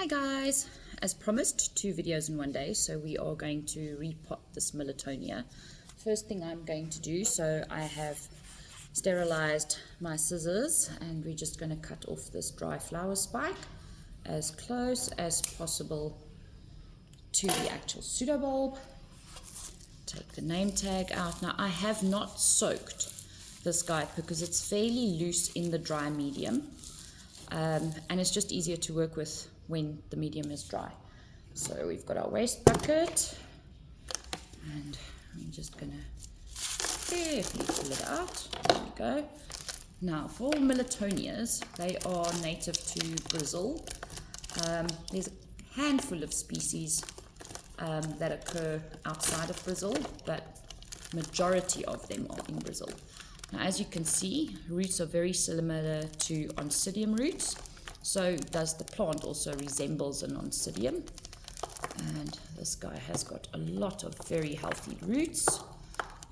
Hi guys, as promised, 2 videos in one day, so we are going to repot this Miltonia. First thing I'm going to do, so I have sterilized my scissors and we're just going to cut off this dry flower spike as close as possible to the actual pseudobulb. Take the name tag out. Now I have not soaked this guy because it's fairly loose in the dry medium, and it's just easier to work with when the medium is dry. So we've got our waste bucket and I'm just going to carefully pull it out. There we go. Now for Miltonias, they are native to Brazil. There's a handful of species that occur outside of Brazil, but majority of them are in Brazil. Now, as you can see, roots are very similar to oncidium roots. So does the plant, also resembles an oncidium. And this guy has got a lot of very healthy roots.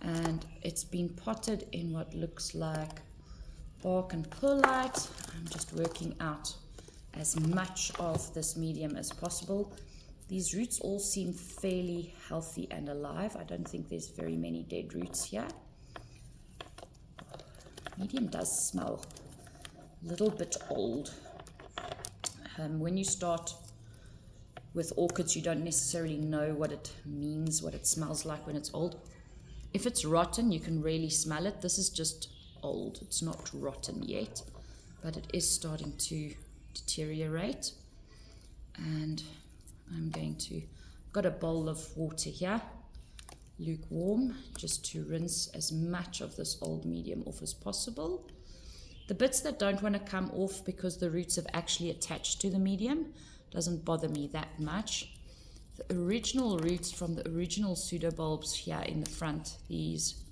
And it's been potted in what looks like bark and perlite. I'm just working out as much of this medium as possible. These roots all seem fairly healthy and alive. I don't think there's very many dead roots here. Medium does smell a little bit old. When you start with orchids, you don't necessarily know what it means, what it smells like when it's old. If it's rotten, you can really smell it. This is just old. It's not rotten yet, but it is starting to deteriorate. And I'm going to, got a bowl of water here, lukewarm, just to rinse as much of this old medium off as possible. The bits that don't want to come off because the roots have actually attached to the medium doesn't bother me that much. The original roots from the original pseudobulbs here in the front, these,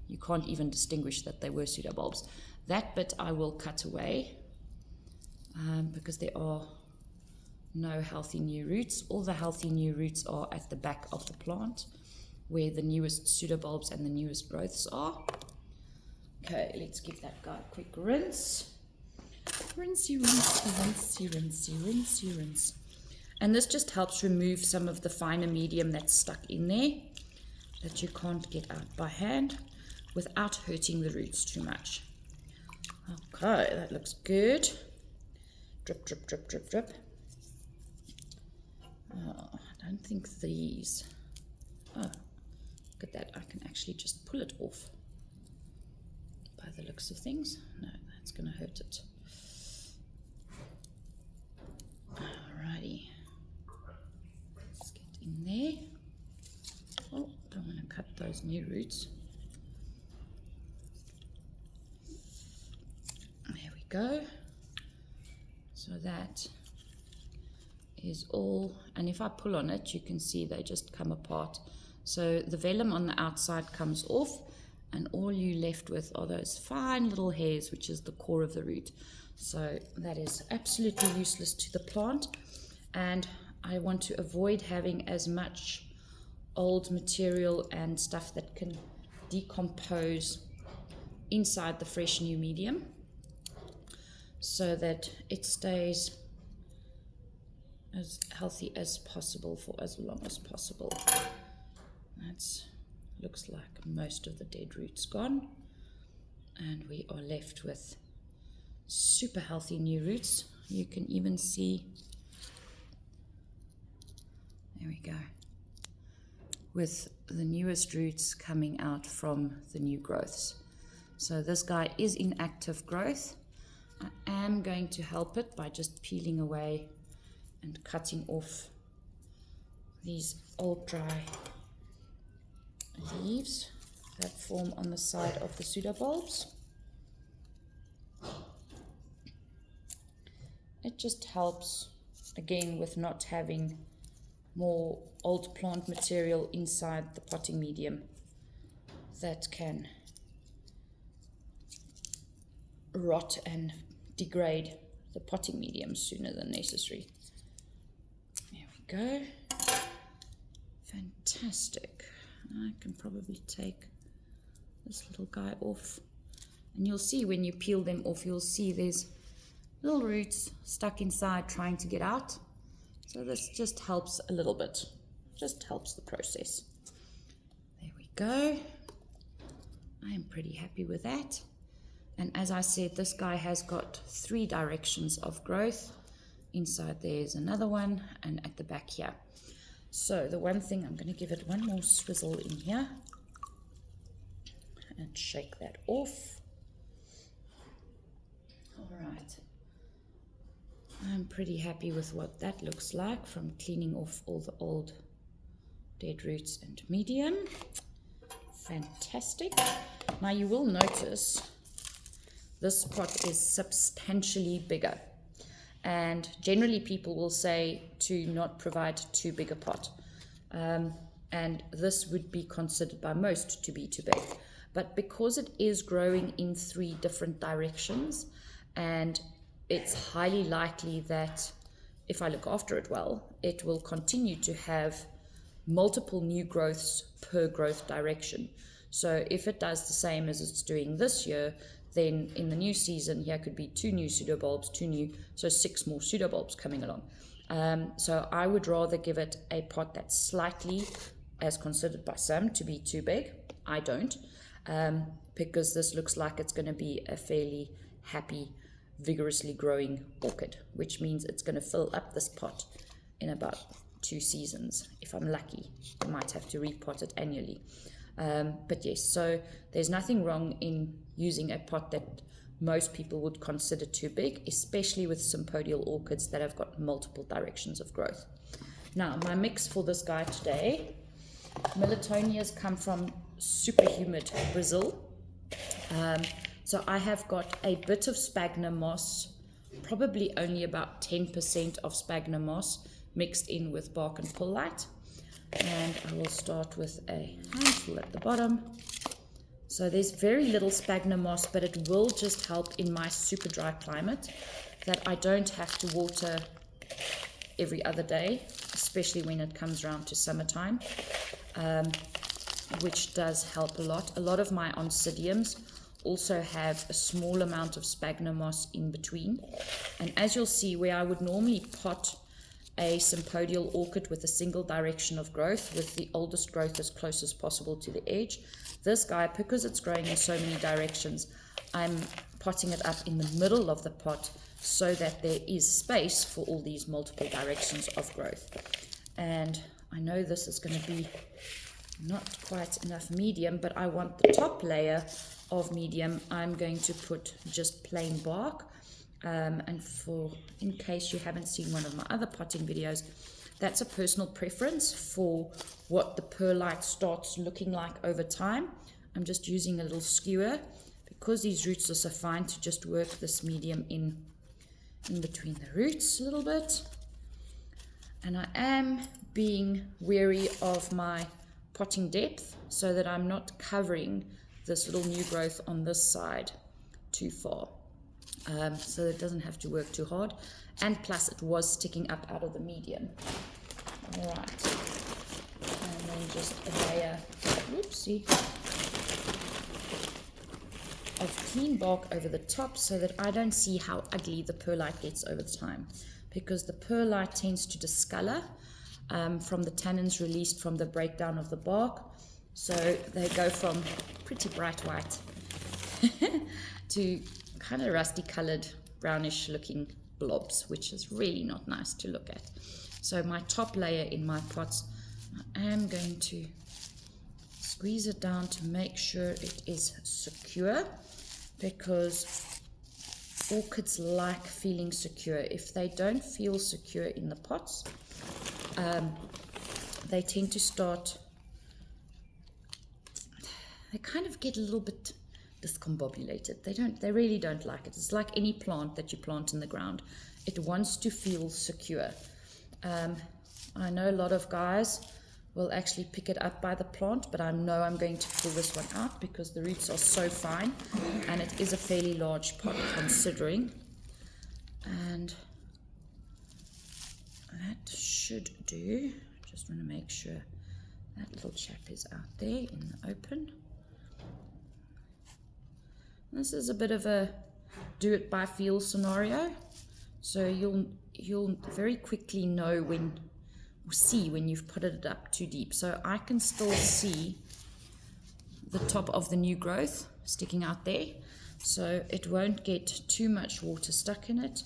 you can't even distinguish that they were pseudobulbs. That bit I will cut away because there are no healthy new roots. All the healthy new roots are at the back of the plant where the newest pseudobulbs and the newest growths are. Okay, let's give that guy a quick rinse. Rinsey, rinsey, rinsey, rinsey, rinsey, rinse. And this just helps remove some of the finer medium that's stuck in there that you can't get out by hand without hurting the roots too much. Okay, that looks good. Drip, drip, drip, drip, drip. Oh, I don't think these... Oh, look at that. I can actually just pull it off. By the looks of things. No, that's going to hurt it. Alrighty. Let's get in there. Oh, don't want to cut those new roots. There we go. So that is all. And if I pull on it, you can see they just come apart. So the vellum on the outside comes off. And all you're left with are those fine little hairs, which is the core of the root. So that is absolutely useless to the plant. And I want to avoid having as much old material and stuff that can decompose inside the fresh new medium, so that it stays as healthy as possible for as long as possible. That's... looks like most of the dead roots gone, and we are left with super healthy new roots. You can even see, there we go, with the newest roots coming out from the new growths. So this guy is in active growth. I am going to help it by just peeling away and cutting off these old dry leaves that form on the side of the pseudobulbs. It just helps again with not having more old plant material inside the potting medium that can rot and degrade the potting medium sooner than necessary. There we go. Fantastic. I can probably take this little guy off, and you'll see when you peel them off, you'll see there's little roots stuck inside trying to get out. So this just helps a little bit, just helps the process. There we go. I am pretty happy with that. And as I said, this guy has got 3 directions of growth. Inside there's another one, and at the back here. So the one thing, I'm going to give it one more swizzle in here and shake that off. All right. I'm pretty happy with what that looks like from cleaning off all the old dead roots and medium. Fantastic. Now you will notice this pot is substantially bigger, and generally people will say to not provide too big a pot, and this would be considered by most to be too big. But because it is growing in 3 different directions, and it's highly likely that if I look after it well, it will continue to have multiple new growths per growth direction. So if it does the same as it's doing this year, then in the new season here could be 2 new pseudobulbs, 2 new, so 6 more pseudobulbs coming along. So I would rather give it a pot that's slightly, as considered by some, to be too big. I don't, because this looks like it's going to be a fairly happy, vigorously growing orchid, which means it's going to fill up this pot in about 2 seasons. If I'm lucky, I might have to repot it annually. But yes, so there's nothing wrong in using a pot that most people would consider too big, especially with sympodial orchids that have got multiple directions of growth. Now, my mix for this guy today, Miltonias come from super humid Brazil. So I have got a bit of sphagnum moss, probably only about 10% of sphagnum moss mixed in with bark and perlite. And I will start with a handful at the bottom. So there's very little sphagnum moss, but it will just help in my super dry climate that I don't have to water every other day, especially when it comes around to summertime, which does help a lot. A lot of my oncidiums also have a small amount of sphagnum moss in between. And as you'll see, where I would normally pot a sympodial orchid with a single direction of growth, with the oldest growth as close as possible to the edge, this guy, because it's growing in so many directions, I'm potting it up in the middle of the pot so that there is space for all these multiple directions of growth. And I know this is going to be not quite enough medium, but I want the top layer of medium. I'm going to put just plain bark. And in case you haven't seen one of my other potting videos, that's a personal preference for what the perlite starts looking like over time. I'm just using a little skewer because these roots are so fine to just work this medium in between the roots a little bit. And I am being wary of my potting depth so that I'm not covering this little new growth on this side too far. So it doesn't have to work too hard, and plus it was sticking up out of the medium. All right, and then just a layer, whoopsie, of clean bark over the top so that I don't see how ugly the perlite gets over time, because the perlite tends to discolor from the tannins released from the breakdown of the bark. So they go from pretty bright white to kind of rusty colored, brownish looking blobs, which is really not nice to look at. So my top layer in my pots, I am going to squeeze it down to make sure it is secure, because orchids like feeling secure. If they don't feel secure in the pots, they tend to start, they kind of get a little bit discombobulated. They really don't like it. It's like any plant that you plant in the ground. It wants to feel secure. I know a lot of guys will actually pick it up by the plant, but I know I'm going to pull this one out because the roots are so fine, and it is a fairly large pot considering. And that should do. Just want to make sure that little chap is out there in the open. This is a bit of a do it by feel scenario. So you'll very quickly know when you've put it up too deep. So I can still see the top of the new growth sticking out there, so it won't get too much water stuck in it.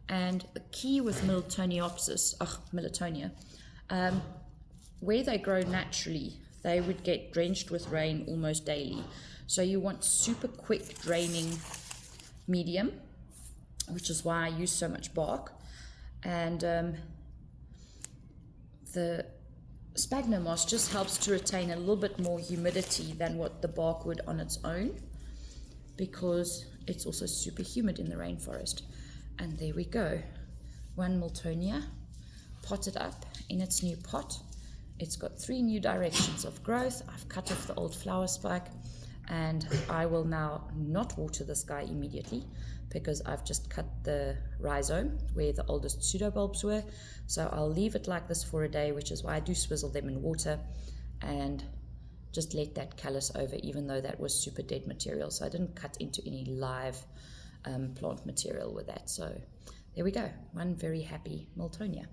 And the key with Miltonia, where they grow naturally, they would get drenched with rain almost daily. So you want super quick draining medium, which is why I use so much bark. And the sphagnum moss just helps to retain a little bit more humidity than what the bark would on its own, because it's also super humid in the rainforest. And there we go, one Miltonia potted up in its new pot. It's got 3 new directions of growth. I've cut off the old flower spike, and I will now not water this guy immediately because I've just cut the rhizome where the oldest pseudobulbs were. So I'll leave it like this for a day, which is why I do swizzle them in water and just let that callus over, even though that was super dead material. So I didn't cut into any live plant material with that. So there we go, one very happy Miltonia.